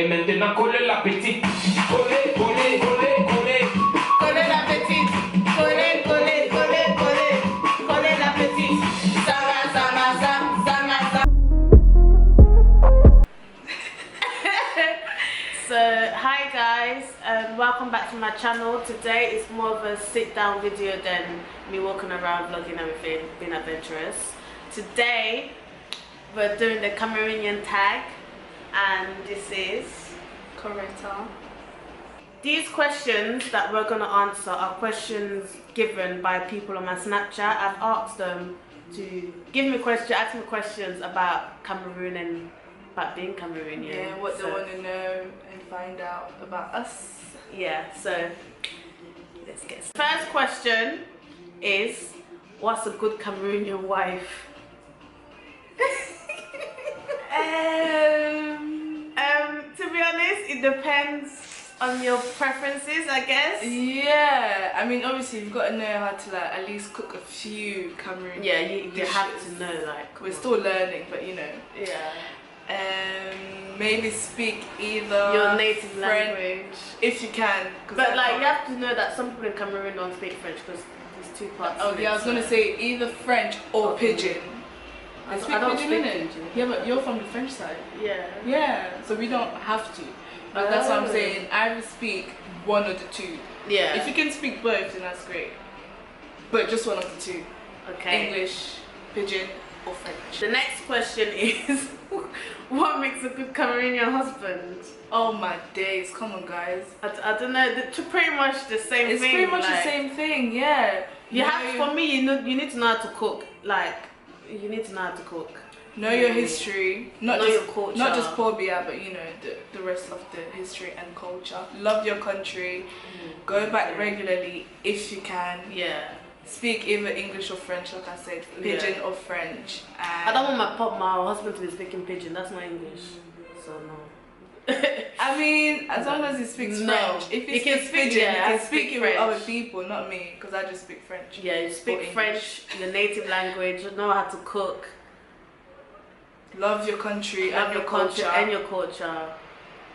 Et maintenant, collez la petite. Collez, collez, collez, collez. Collez la petite. Collez, collez, collez, collez. Collez la petite. Sama, sama, sama, sama, sama. So, hi guys, welcome back to my channel. Today is more of a sit down video than me walking around vlogging everything, being adventurous. Today, we're doing the Cameroonian Tag, and this is Koretta. These questions that we're going to answer are questions given by people on my Snapchat. I've asked them to ask me questions about Cameroon and about being Cameroonian. Yeah, what they want to know and find out about us. Yeah, so let's get started. First question is, what's a good Cameroonian wife? To be honest, it depends on your preferences, I guess. Yeah, I mean, obviously you've got to know how to like at least cook a few Cameroonian you dishes. have to know, like, we're still learning, but you know. Yeah. Maybe speak either your native French, language, if you can. But like, you have to know that some people in Cameroon don't speak French because there's two parts. Oh yeah, I was gonna say either French or Pidgin. I don't speak Pidgin. Yeah, but you're from the French side. Yeah. Yeah, so we don't have to. But that's what I'm saying. Either speak one of the two. Yeah. If you can speak both, then that's great. But just one of the two. Okay. English, Pidgin, or French. The next question is, what makes a good Cameroonian husband? Oh my days! Come on, guys. I don't know. It's pretty much the same thing. It's pretty much like, the same thing. Yeah. For me, you need to know how to cook. Like, you need to know how to cook. Know your history, not know just your culture. not just Pobia, but you know the rest of the history and culture. Love your country. Go back regularly if you can. Yeah. Speak either English or French, like I said, Pidgin or French. And I don't want my husband to be speaking Pidgin. That's not English, so no. I mean, as long as he speaks French. If he speaks Pidgin, he can speak it with other people, not me, because I just speak French. Yeah, you speak French, your native language. You know how to cook. Love your country, love your culture and your culture.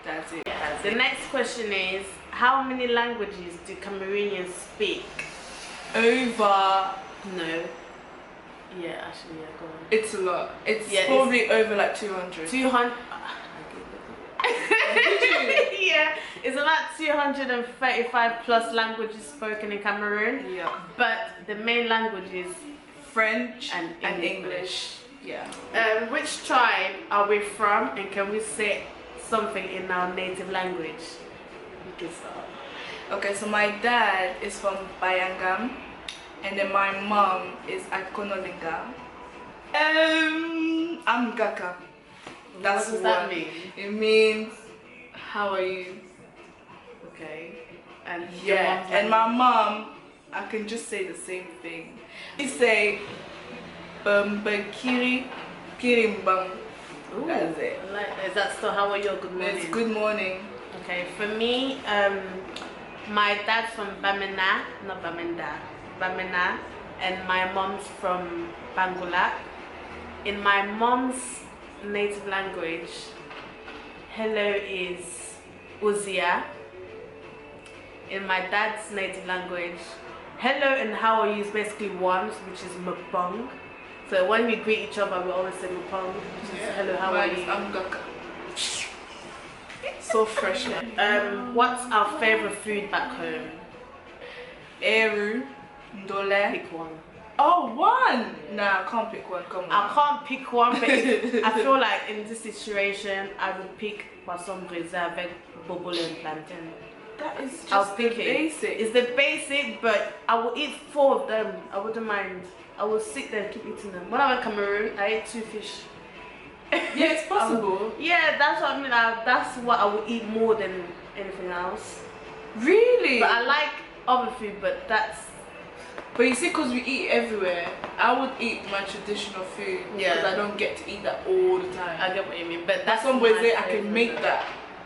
That's it. Yeah. The next question is, how many languages do Cameroonians speak? Over. No. Yeah, actually, yeah, go on. It's a lot. It's probably over like 200. 200. Yeah, it's about 235 plus languages spoken in Cameroon. Yeah. But the main language is French and English. Yeah. Which tribe are we from, and can we say something in our native language? You can start. Okay, so my dad is from Bayangam, and then my mom is Akonolinga. I'm Gaka. That's what does that mean? It means, how are you? Okay. And yeah, and my mom, I can just say the same thing. We say Bambakiri Kirimbang. That's it. Is that still how are you? Good morning. It's good morning. Okay, for me, my dad's from Bamena, not Bamenda, Bamena, and my mom's from Bangula. In my mom's native language, hello is Uzia. In my dad's native language, hello and how are you is basically one, which is Mabong. So when we greet each other, we always say Mabong, which is hello, how are you? I'm Gaka. So fresh. What's our favorite food back home? Eru, Ndole. Pick one. Oh, one! Nah, I can't pick one. Come on. I can't pick one, but I feel like in this situation, I would pick poisson brisé avec bobole and plantain. That is just the basic. It's the basic, but I will eat 4 of them. I wouldn't mind. I will sit there and keep eating them. When I went to Cameroon, I ate 2 fish. Yeah, it's possible. Yeah, that's what I mean. That's what I would eat more than anything else. Really? But I like other food, but that's. But you see, because we eat everywhere, I would eat my traditional food because I don't get to eat that all the time. I get what you mean, but that's some ways I can make that.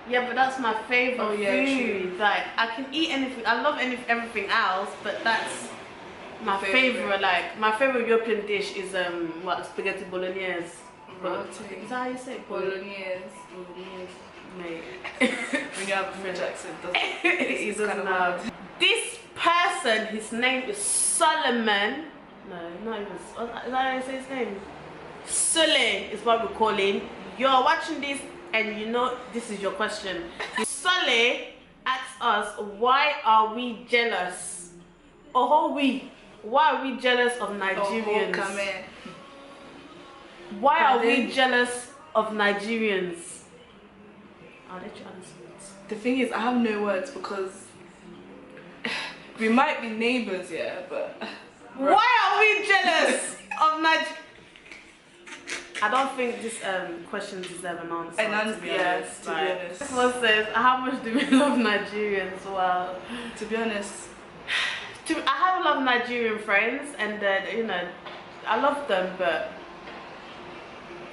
Yeah, but that's my favorite food. True. Like, I can eat anything. I love everything else, but that's my favorite. Like, my favorite European dish is spaghetti bolognese. Rotting. Is that how you say it? Bolognese. Bolognese. Mate. When you have a French accent, It it's doesn't kind of have. hard. This person, his name is Solomon. No, not even. Is that how you say his name? Sule is what we call him. You're watching this and you know this is your question. Sule asks us, why are we jealous? Why are we jealous of Nigerians? Oh, come here. Why are we jealous of Nigerians? I'll let you answer it. The thing is, I have no words because we might be neighbors, yeah, but Why are we jealous of Nigeria? I don't think this question deserves an answer. To be honest. To be honest. This one says, how much do we love Nigerians? Well, to be honest, I have a lot of Nigerian friends, and you know, I love them, but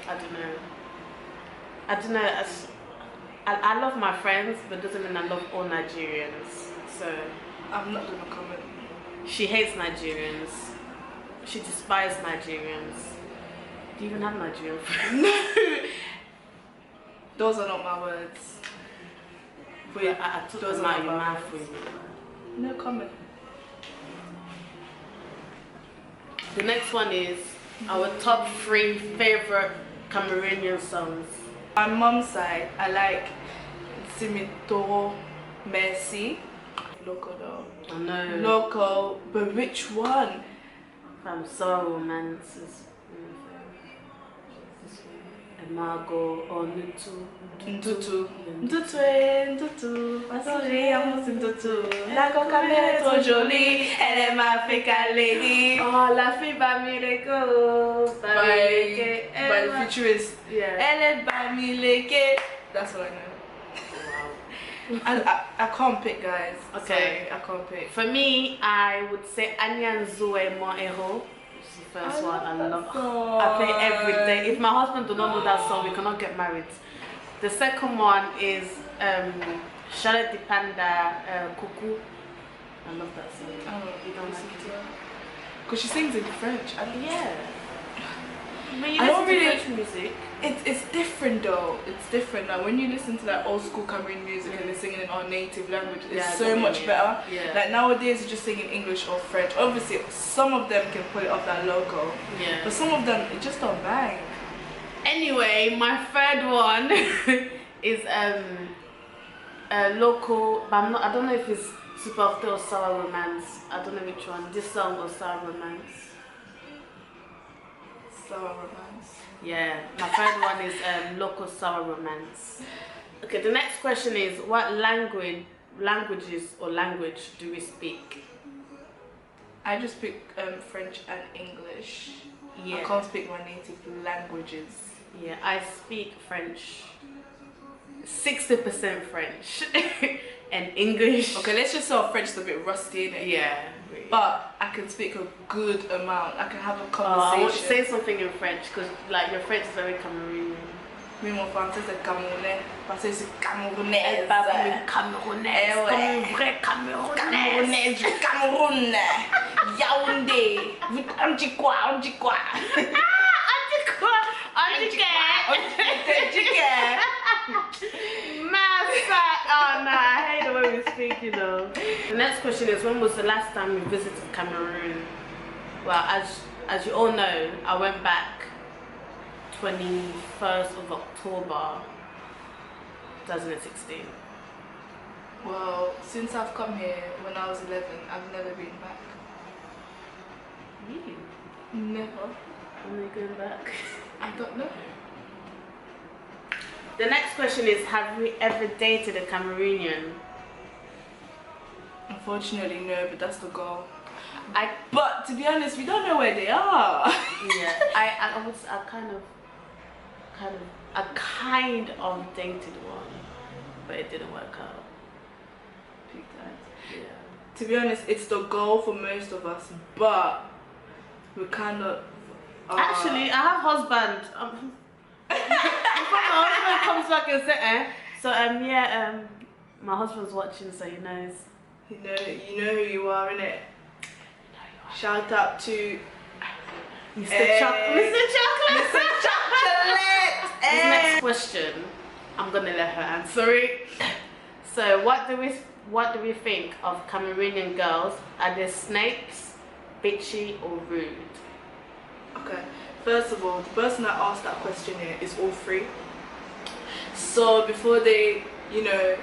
I don't know. I love my friends, but doesn't mean I love all Nigerians. So I'm not gonna comment. she hates Nigerians. She despises Nigerians. Do you even have Nigerian friends? No. Those are not my words. Wait, I took those them are out of your my mouth for words. you. No comment. The next one is our top 3 favorite Cameroonian songs. On my mom's side, I like Simitoro Messi. Local though. I know. Local, but which one? From Soul Romances. Margot or Nutu. Ntutu. Ntutu. Masori amos Ntutu. La coca est trop jolie. Elle est ma African lady. Oh, la fille Bamileko. By the futurist. Yeah. Elle est Bamileke. That's what I know. And I can't pick, guys. Okay. Sorry, I can't pick. For me, I would say Anyan Zoe Moero. First one, I love. I play every day. If my husband do not know that song, we cannot get married. The second one is Charlotte the Panda, Cuckoo. I love that song. Oh, You don't like it? Because she sings in French. Yeah. When you I don't listen to really- French music, It's different though. It's different now. When you listen to that old school Cameroon music and they're singing in our native language, it's Yeah, I so get much it. better. Yeah. Like nowadays, you're just singing English or French. Obviously, some of them can pull it off that local, yeah. but some of them it just don't bang. Anyway, my third one is local, but I don't know if it's Super After or Sour Romance. I don't know which one. This song or Sour Romance. Sour Romance. Yeah, my third one is local Sour Romance. Okay, the next question is, what language do we speak? I just speak French and English. Yeah. I can't speak my native languages. Yeah, I speak French. 60% French and English. Okay, let's just say French is a bit rusty, innit? Yeah. But I can speak a good amount. I can have a I conversation. want to say something in French because like your French is very Cameroonian. Mais mon français c'est camerounais. Parce que c'est camerounaise. Elle parle comme une Camerounaise, Eh ouais. comme une vraie Camerounaise. Camerounaise du Cameroun. Yaoundé. On dit quoi? On dit quoi? On dit quoi? On dit Massa. Oh no, I hate the way we speak, you know. The next question is, when was the last time you visited Cameroon? Well, as you all know, I went back 21st of October 2016. Well, since I've come here when I was 11, I've never been back. Really? Never. When are you going back? I don't know. The next question is, have we ever dated a Cameroonian? Unfortunately, no, but that's the goal. But to be honest, we don't know where they are. Yeah, I kind of dated one, but it didn't work out. Big time. Yeah. To be honest, it's the goal for most of us, but we kind of. Actually, I have husband. Before my husband comes back and say, So yeah, my husband's watching, so he knows. you know who you are, innit? Shout out to Mr. Chocolate. Mr. Chocolate. Mr. Chocolate. This next question, I'm gonna let her answer it. So, what do we think of Cameroonian girls? Are they snakes, bitchy, or rude? Okay, first of all, the person that asked that question here is all three. So before they, you know,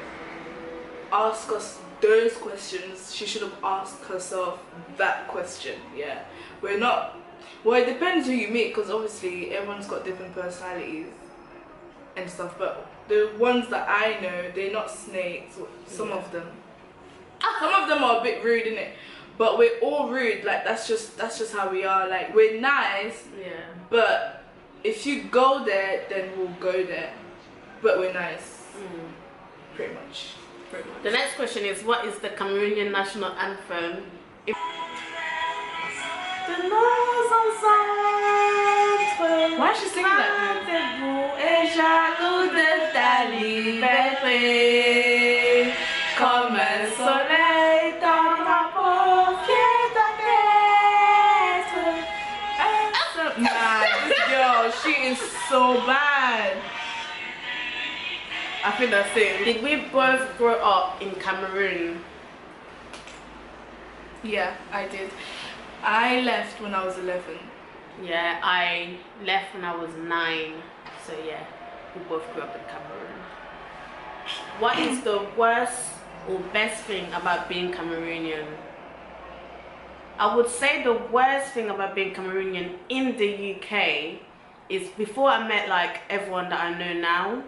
ask us those questions, she should have asked herself that question. Yeah, we're not. Well, it depends who you meet, because obviously everyone's got different personalities and stuff. But the ones that I know, they're not snakes. Some of them. Some of them are a bit rude, innit? But we're all rude. Like that's just how we are. Like we're nice. Yeah. But if you go there, then we'll go there. But we're nice. Pretty much. The next question is, what is the Cameroonian national anthem? Why is she singing that? Comme un soleil dans ta peau, Nah, this girl, she is so bad. I think that's it. Did we both grow up in Cameroon? Yeah, I did. I left when I was 11. Yeah, I left when I was 9. So yeah, we both grew up in Cameroon. What is the worst or best thing about being Cameroonian? I would say the worst thing about being Cameroonian in the UK is, before I met like everyone that I know now,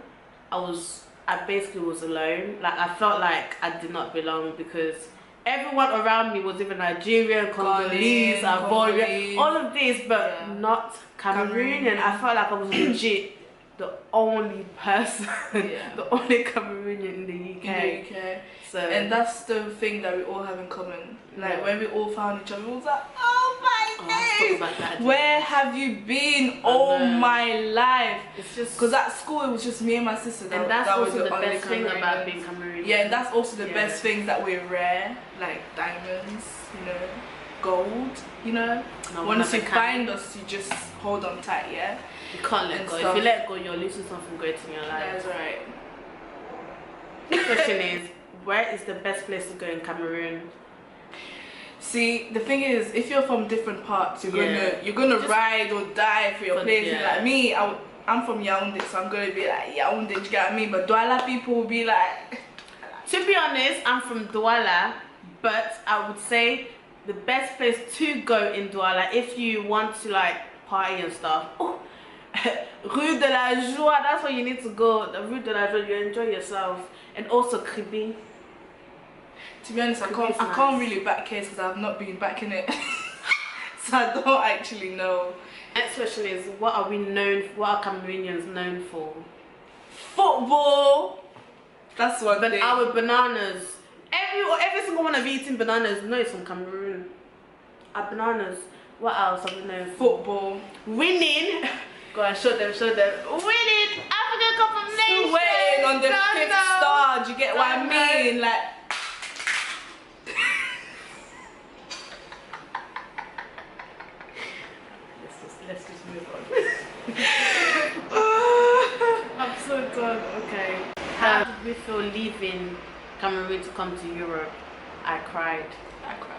I basically was alone. Like I felt like I did not belong, because everyone around me was either Nigerian, Congolese, Ivorian, all of this, but not Cameroonian. I felt like I was legit the only person, the only Cameroonian in the UK. So, and that's the thing that we all have in common. Like when we all found each other, we was like, oh my days, where have you been all my life? It's just because at school it was just me and my sister. And that's also the best thing about being Cameroonian. Yeah, and that's also the best thing, that we're rare, like diamonds, you know, gold, you know. Once you find us, you just hold on tight, yeah. You can't let go. If you let go, you're losing something great in your life. That's right. The question is, where is the best place to go in Cameroon? See, the thing is, if you're from different parts, you're gonna just ride or die for your place. Like me, I'm from Yaoundé, so I'm gonna be like Yaoundé. You get me? But Douala people will be like. To be honest, I'm from Douala, but I would say the best place to go in Douala, if you want to like party and stuff. Oh, Rue de la Joie, that's where you need to go. The Rue de la Joie, you enjoy yourself. And also Kribi. To be honest, I can't really back case because I've not been back in it. So I don't actually know. Next question is, what are Cameroonians known for? Football. That's one thing. Our bananas. Every single one of you eating bananas, no, it's from Cameroon. Our bananas. What else are we known for? Football. Winning. Go and show them. Winning African Cup of Nations. Still waiting on the 5th star. Do you get what I mean? Like. let's just move on. I'm so done. Okay. How did we feel leaving Cameroon to come to Europe? I cried.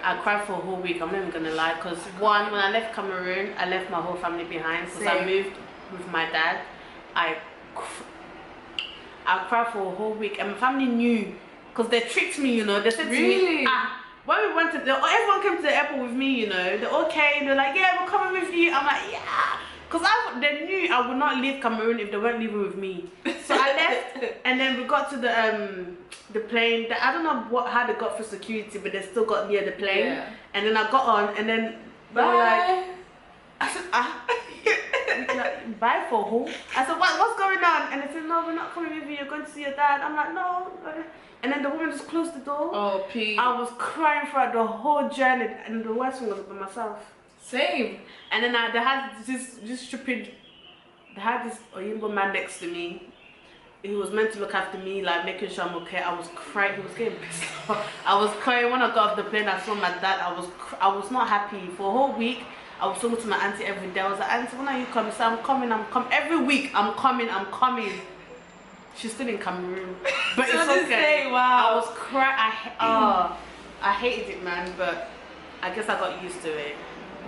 I cried for a whole week. I'm not even gonna lie, because one, when I left Cameroon, I left my whole family behind, because I moved with my dad. I cried for a whole week, and my family knew, because they tricked me, you know. They said to me, when we went to everyone came to the airport with me, you know. They're okay. They're like, yeah, we're coming with you. I'm like, yeah, because they knew I would not leave Cameroon if they weren't leaving with me. So I left, and then we got to the plane. I don't know how they got for security, but they still got near the plane. Yeah. And then I got on, and then they were like, I said, bye for who? I said, what's going on? And they said, no, we're not coming with you. You're going to see your dad. I'm like, no. And then the woman just closed the door. Oh, Pete. I was crying throughout the whole journey, and the worst thing was by myself. Same. And then they had this stupid. They had this Oyinbo man next to me. He was meant to look after me, like making sure I'm okay. I was crying. He was getting pissed off. I was crying when I got off the plane. I saw my dad. I was not happy for a whole week. I was talking to my auntie every day. I was like, auntie, when are you coming? So I'm coming. Every week I'm coming. She's still in Cameroon, but it's okay. Say, wow. I was crying. I hated it, man, but I guess I got used to it.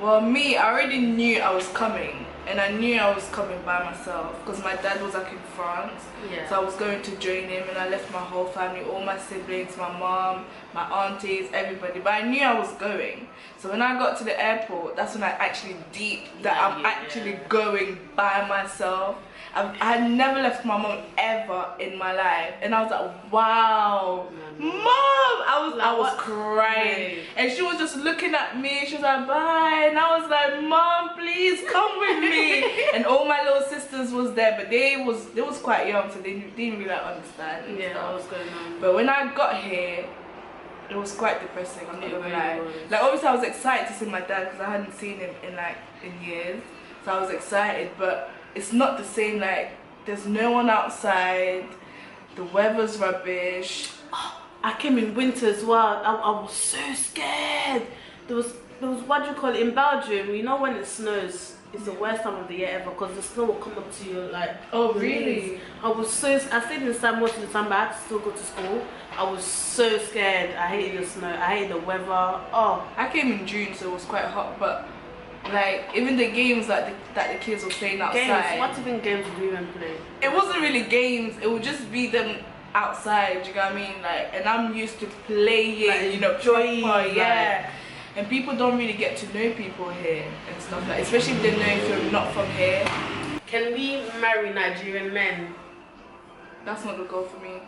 Well, me, I already knew I was coming, and I knew I was coming by myself because my dad was like in France. Yeah. So I was going to join him, and I left my whole family, all my siblings, my mom, my aunties, everybody. But I knew I was going. So when I got to the airport, that's when I actually deeped that I'm actually going by myself. I had never left my mom ever in my life, and I was like, wow, mom! I was crying, and she was just looking at me. She was like, bye, and I was like, mom, please come with me. And all my little sisters was there, but they was quite young, so they didn't really understand. Yeah, what was going on. But when I got here, it was quite depressing. I'm not gonna lie. Was. Like obviously, I was excited to see my dad because I hadn't seen him in years, so I was excited, but it's not the same. Like there's no one outside, the weather's rubbish. I came in winter as well. I was so scared. There was what do you call it in Belgium? You know when it snows, it's the worst time of the year ever because the snow will come up to you like. Oh really? I stayed inside most of the time, but I had to still go to school. I was so scared. I hated the snow. I hated the weather. Oh, I came in June, so it was quite hot, but. Like even the games that the kids were playing outside. Games? What even games do you even play? It wasn't really games. It would just be them outside. You know what I mean? Like, and I'm used to playing, like, you know, enjoying, proper, yeah. And people don't really get to know people here and stuff like. Especially if they know if you're not from here. Can we marry Nigerian men? That's not the goal for me.